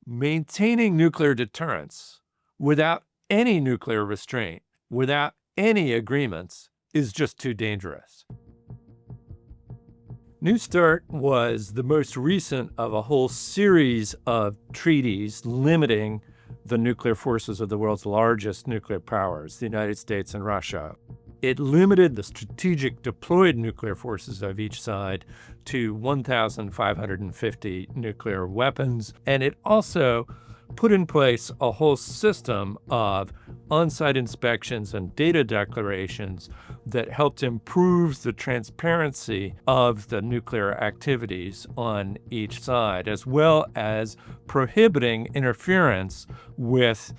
Maintaining nuclear deterrence without any nuclear restraint, without any agreements, is just too dangerous. New START was the most recent of a whole series of treaties limiting the nuclear forces of the world's largest nuclear powers, the United States and Russia. It limited the strategic deployed nuclear forces of each side to 1,550 nuclear weapons, and it also put in place a whole system of on-site inspections and data declarations that helped improve the transparency of the nuclear activities on each side, as well as prohibiting interference with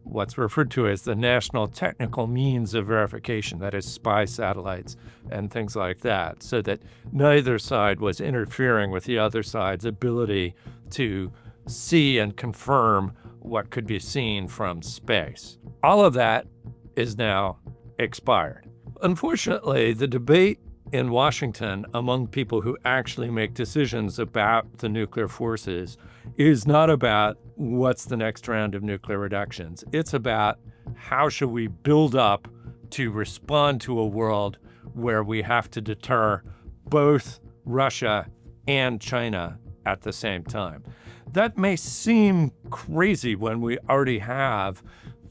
what's referred to as the national technical means of verification, that is spy satellites and things like that, so that neither side was interfering with the other side's ability to see and confirm what could be seen from space. All of that is now expired. Unfortunately, the debate in Washington among people who actually make decisions about the nuclear forces is not about what's the next round of nuclear reductions. It's about how should we build up to respond to a world where we have to deter both Russia and China at the same time. That may seem crazy when we already have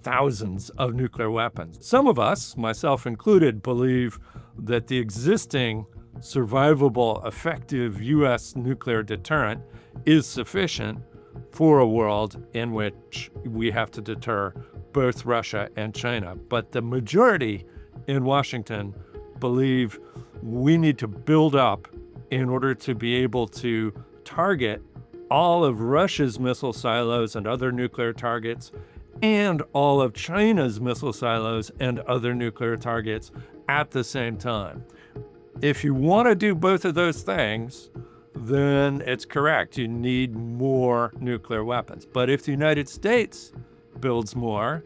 thousands of nuclear weapons. Some of us, myself included, believe that the existing survivable, effective U.S. nuclear deterrent is sufficient for a world in which we have to deter both Russia and China. But the majority in Washington believe we need to build up in order to be able to target all of Russia's missile silos and other nuclear targets, and all of China's missile silos and other nuclear targets at the same time. If you want to do both of those things, then it's correct. You need more nuclear weapons. But if the United States builds more,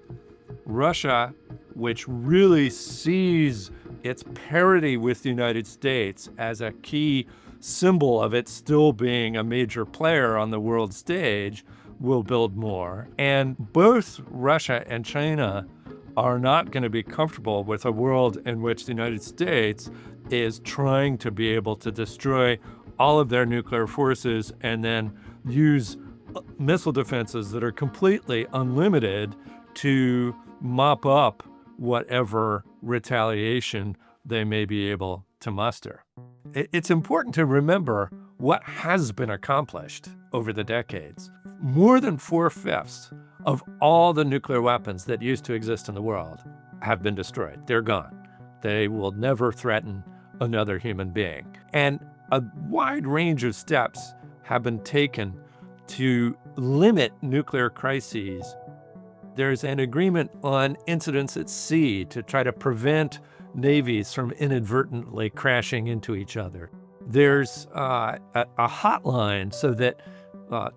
Russia, which really sees its parity with the United States as a key symbol of it still being a major player on the world stage, will build more. And both Russia and China are not going to be comfortable with a world in which the United States is trying to be able to destroy all of their nuclear forces and then use missile defenses that are completely unlimited to mop up whatever retaliation they may be able to muster. It's important to remember what has been accomplished over the decades. More than 4/5 of all the nuclear weapons that used to exist in the world have been destroyed. They're gone. They will never threaten another human being. And a wide range of steps have been taken to limit nuclear crises. There's an agreement on incidents at sea to try to prevent navies from inadvertently crashing into each other. There's a hotline so that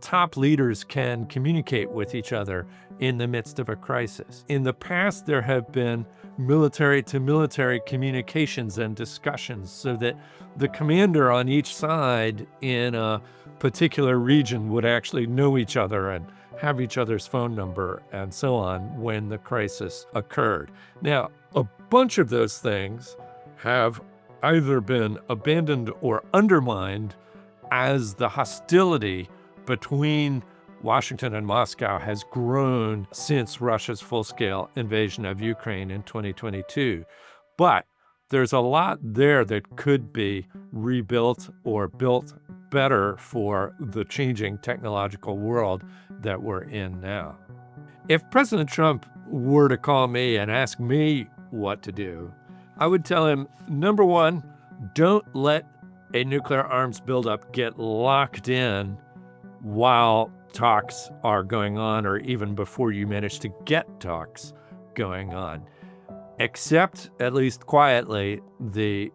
top leaders can communicate with each other in the midst of a crisis. In the past, there have been military-to-military communications and discussions so that the commander on each side in a particular region would actually know each other and have each other's phone number and so on when the crisis occurred. Now, a bunch of those things have either been abandoned or undermined as the hostility between Washington and Moscow has grown since Russia's full-scale invasion of Ukraine in 2022. But there's a lot there that could be rebuilt or built better for the changing technological world that we're in now. If President Trump were to call me and ask me what to do, I would tell him, number one, don't let a nuclear arms buildup get locked in while talks are going on or even before you manage to get talks going on. Accept, at least quietly, the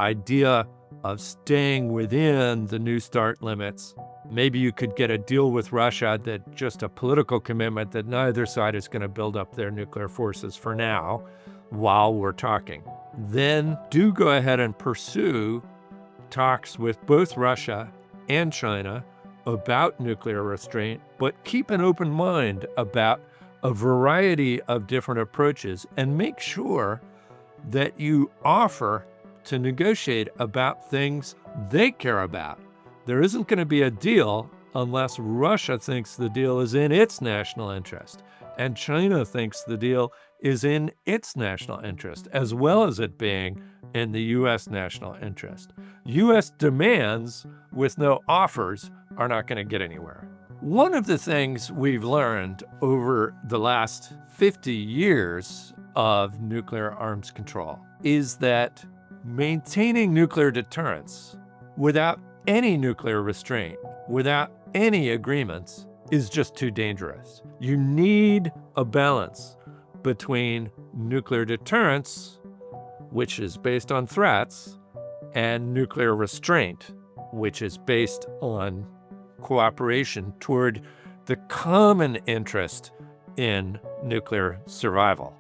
idea of staying within the New START limits. Maybe you could get a deal with Russia that just a political commitment that neither side is going to build up their nuclear forces for now while we're talking. Then do go ahead and pursue talks with both Russia and China about nuclear restraint, but keep an open mind about a variety of different approaches and make sure that you offer to negotiate about things they care about. There isn't going to be a deal unless Russia thinks the deal is in its national interest, and China thinks the deal is in its national interest, as well as it being in the U.S. national interest. U.S. demands with no offers are not going to get anywhere. One of the things we've learned over the last 50 years of nuclear arms control is that maintaining nuclear deterrence without any nuclear restraint, without any agreements, is just too dangerous. You need a balance between nuclear deterrence, which is based on threats, and nuclear restraint, which is based on cooperation toward the common interest in nuclear survival.